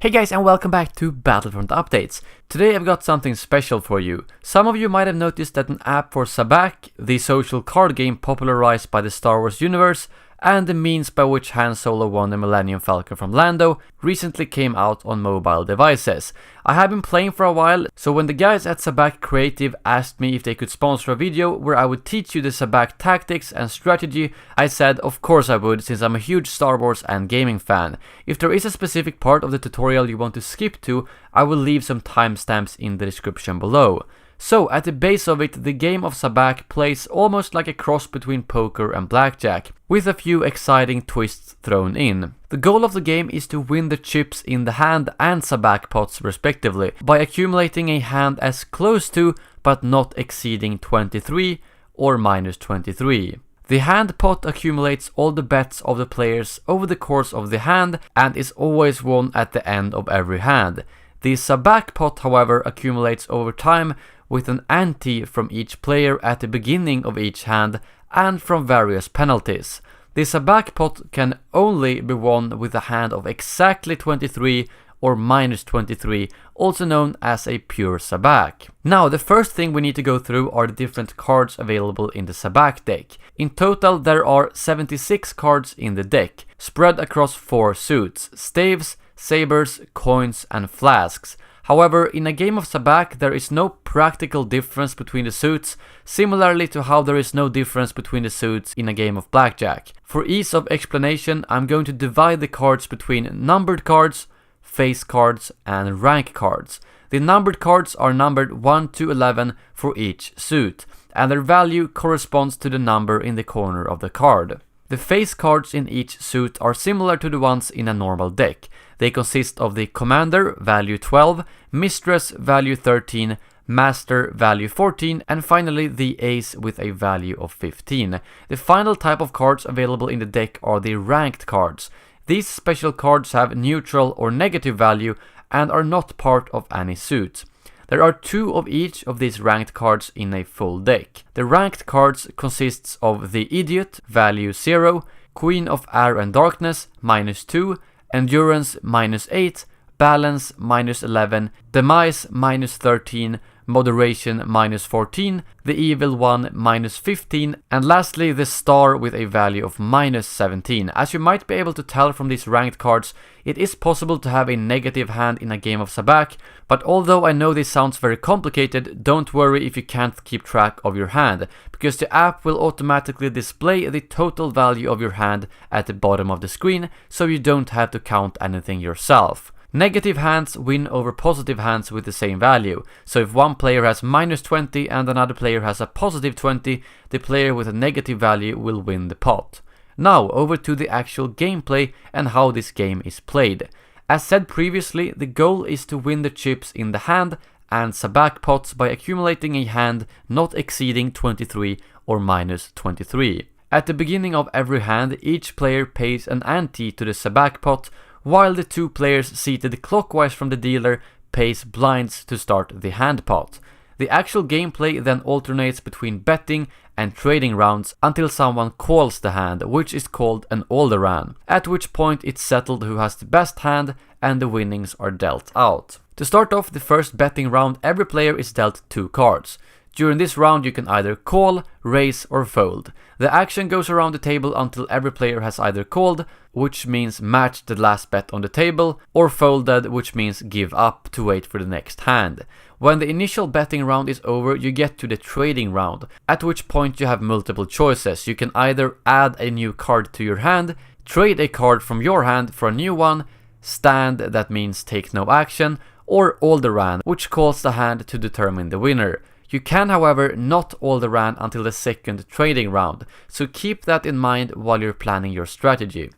Hey guys, and welcome back to Battlefront Updates. Today I've got something special for you. Some of you might have noticed that an app for Sabacc, the social card game popularized by the Star Wars universe, and the means by which Han Solo won the Millennium Falcon from Lando, recently came out on mobile devices. I have been playing for a while, so when the guys at Sabacc Creative asked me if they could sponsor a video where I would teach you the Sabacc tactics and strategy, I said of course I would, since I'm a huge Star Wars and gaming fan. If there is a specific part of the tutorial you want to skip to, I will leave some timestamps in the description below. So, at the base of it, the game of Sabacc plays almost like a cross between poker and blackjack, with a few exciting twists thrown in. The goal of the game is to win the chips in the hand and Sabacc pots respectively, by accumulating a hand as close to, but not exceeding 23 or minus 23. The hand pot accumulates all the bets of the players over the course of the hand and is always won at the end of every hand. The Sabacc pot, however, accumulates over time with an ante from each player at the beginning of each hand and from various penalties. The Sabacc pot can only be won with a hand of exactly 23 or minus 23, also known as a pure Sabacc. Now, the first thing we need to go through are the different cards available in the Sabacc deck. In total, there are 76 cards in the deck, spread across 4 suits: staves, sabers, coins, and flasks. However, in a game of Sabacc, there is no practical difference between the suits, similarly to how there is no difference between the suits in a game of blackjack. For ease of explanation, I'm going to divide the cards between numbered cards, face cards, and rank cards. The numbered cards are numbered 1 to 11 for each suit, and their value corresponds to the number in the corner of the card. The face cards in each suit are similar to the ones in a normal deck. They consist of the Commander, value 12, Mistress, value 13, Master, value 14, and finally the Ace with a value of 15. The final type of cards available in the deck are the ranked cards. These special cards have neutral or negative value and are not part of any suit. There are 2 of each of these ranked cards in a full deck. The ranked cards consists of the Idiot, value 0, Queen of Air and Darkness, minus 2, Endurance, minus 8, Balance, minus 11, Demise, minus 13, Moderation, minus 14, the Evil One, minus 15, and lastly the Star with a value of minus 17. As you might be able to tell from these ranked cards, it is possible to have a negative hand in a game of Sabacc, but although I know this sounds very complicated, don't worry if you can't keep track of your hand, because the app will automatically display the total value of your hand at the bottom of the screen, so you don't have to count anything yourself. Negative hands win over positive hands with the same value, so if one player has minus 20 and another player has a positive 20, the player with a negative value will win the pot. Now over to the actual gameplay and how this game is played. As said previously, the goal is to win the chips in the hand and Sabacc pots by accumulating a hand not exceeding 23 or minus 23. At the beginning of every hand, each player pays an ante to the Sabacc pot, while the 2 players seated clockwise from the dealer pays blinds to start the hand pot. The actual gameplay then alternates between betting and trading rounds until someone calls the hand, which is called an Alderaan, at which point it's settled who has the best hand and the winnings are dealt out. To start off the first betting round, every player is dealt 2 cards. During this round you can either call, raise or fold. The action goes around the table until every player has either called, which means match the last bet on the table, or folded, which means give up to wait for the next hand. When the initial betting round is over, you get to the trading round, at which point you have multiple choices. You can either add a new card to your hand, trade a card from your hand for a new one, stand, that means take no action, or Alderaan, which calls the hand to determine the winner. You can, however, not Alderaan until the second trading round, so keep that in mind while you're planning your strategy.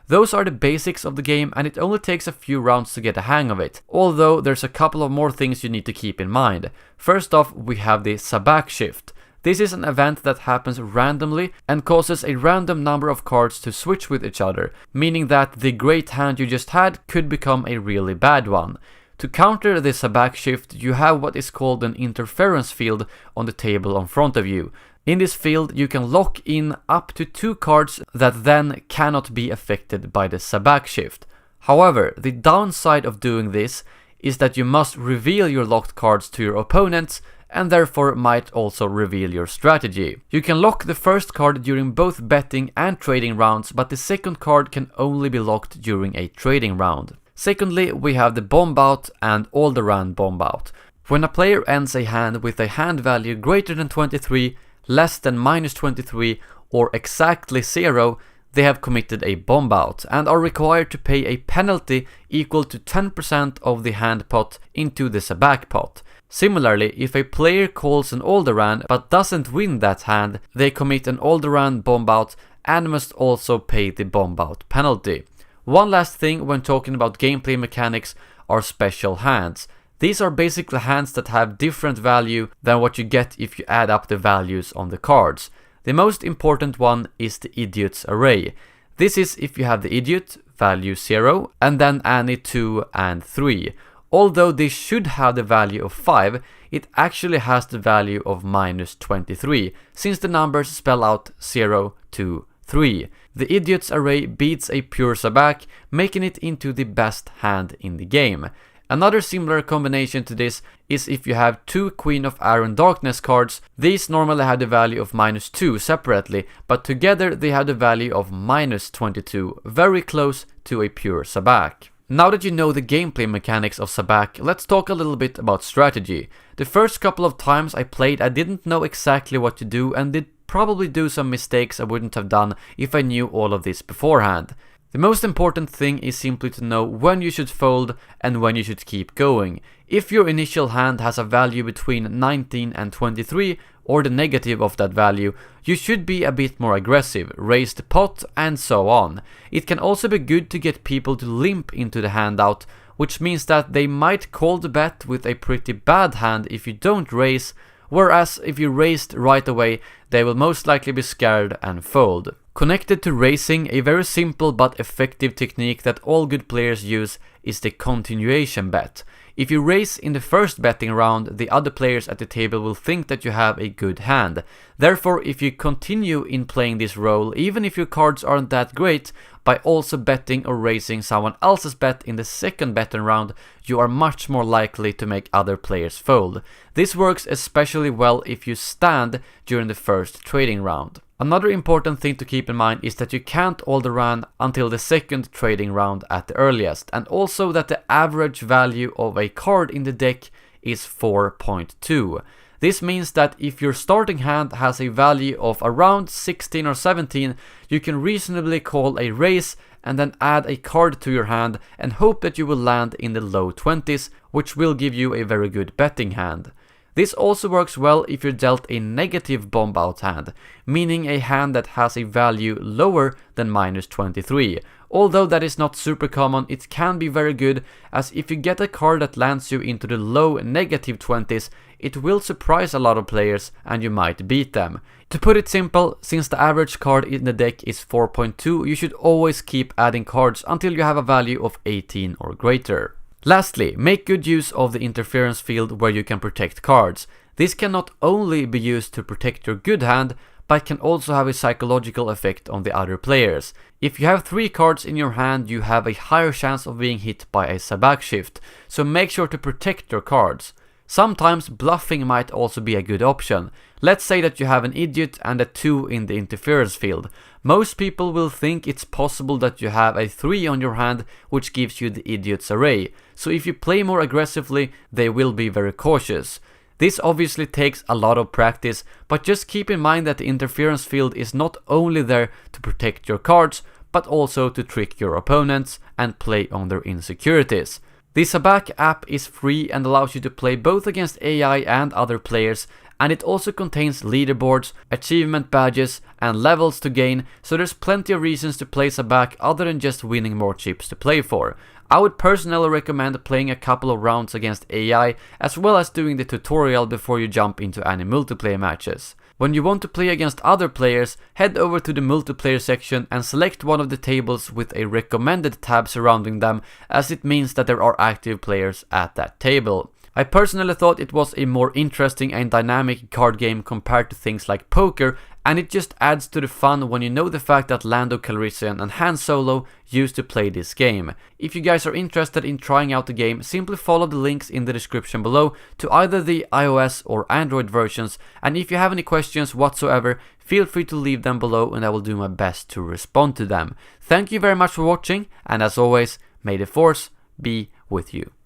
Those are the basics of the game, and it only takes a few rounds to get a hang of it, although there's a couple of more things you need to keep in mind. First off, we have the Sabacc shift. This is an event that happens randomly and causes a random number of cards to switch with each other, meaning that the great hand you just had could become a really bad one. To counter the Sabacc shift, you have what is called an interference field on the table in front of you. In this field, you can lock in up to 2 cards that then cannot be affected by the Sabacc shift. However, the downside of doing this is that you must reveal your locked cards to your opponents and therefore might also reveal your strategy. You can lock the first card during both betting and trading rounds, but the second card can only be locked during a trading round. Secondly, we have the bomb out and Alderaan bomb out. When a player ends a hand with a hand value greater than 23, less than -23, or exactly 0, they have committed a bomb out and are required to pay a penalty equal to 10% of the hand pot into the Sabacc pot. Similarly, if a player calls an Alderaan but doesn't win that hand, they commit an Alderaan bomb out and must also pay the bomb out penalty. One last thing when talking about gameplay mechanics are special hands. These are basically hands that have different value than what you get if you add up the values on the cards. The most important one is the Idiot's Array. This is if you have the Idiot, value 0, and then any 2 and 3. Although this should have the value of 5, it actually has the value of -23, since the numbers spell out 0, 2, 3. The Idiot's Array beats a pure Sabacc, making it into the best hand in the game. Another similar combination to this is if you have 2 Queen of Iron Darkness cards. These normally have the value of -2 separately, but together they have the value of -22, very close to a pure Sabacc. Now that you know the gameplay mechanics of Sabacc, let's talk a little bit about strategy. The first couple of times I played, I didn't know exactly what to do and did probably do some mistakes I wouldn't have done if I knew all of this beforehand. The most important thing is simply to know when you should fold and when you should keep going. If your initial hand has a value between 19 and 23, or the negative of that value, you should be a bit more aggressive, raise the pot, and so on. It can also be good to get people to limp into the handout, which means that they might call the bet with a pretty bad hand if you don't raise, whereas if you raised right away, they will most likely be scared and fold. Connected to raising, a very simple but effective technique that all good players use is the continuation bet. If you raise in the first betting round, the other players at the table will think that you have a good hand. Therefore, if you continue in playing this role, even if your cards aren't that great, by also betting or raising someone else's bet in the second betting round, you are much more likely to make other players fold. This works especially well if you stand during the first trading round. Another important thing to keep in mind is that you can't Alderaan until the second trading round at the earliest, and also that the average value of a card in the deck is 4.2. This means that if your starting hand has a value of around 16 or 17, you can reasonably call a raise and then add a card to your hand and hope that you will land in the low 20s, which will give you a very good betting hand. This also works well if you're dealt a negative bomb out hand, meaning a hand that has a value lower than -23. Although that is not super common, it can be very good, as if you get a card that lands you into the low negative 20s, it will surprise a lot of players and you might beat them. To put it simple, since the average card in the deck is 4.2, you should always keep adding cards until you have a value of 18 or greater. Lastly, make good use of the interference field where you can protect cards. This can not only be used to protect your good hand, but can also have a psychological effect on the other players. If you have 3 cards in your hand, you have a higher chance of being hit by a Sabacc shift, so make sure to protect your cards. Sometimes bluffing might also be a good option. Let's say that you have an Idiot and a 2 in the interference field. Most people will think it's possible that you have a 3 on your hand, which gives you the Idiot's Array. So if you play more aggressively, they will be very cautious. This obviously takes a lot of practice, but just keep in mind that the interference field is not only there to protect your cards, but also to trick your opponents and play on their insecurities. The Sabacc app is free and allows you to play both against AI and other players, and it also contains leaderboards, achievement badges, and levels to gain, so there's plenty of reasons to play Sabacc other than just winning more chips to play for. I would personally recommend playing a couple of rounds against AI, as well as doing the tutorial before you jump into any multiplayer matches. When you want to play against other players, head over to the multiplayer section and select one of the tables with a recommended tab surrounding them, as it means that there are active players at that table. I personally thought it was a more interesting and dynamic card game compared to things like poker, and it just adds to the fun when you know the fact that Lando Calrissian and Han Solo used to play this game. If you guys are interested in trying out the game, simply follow the links in the description below to either the iOS or Android versions, and if you have any questions whatsoever, feel free to leave them below and I will do my best to respond to them. Thank you very much for watching, and as always, may the Force be with you.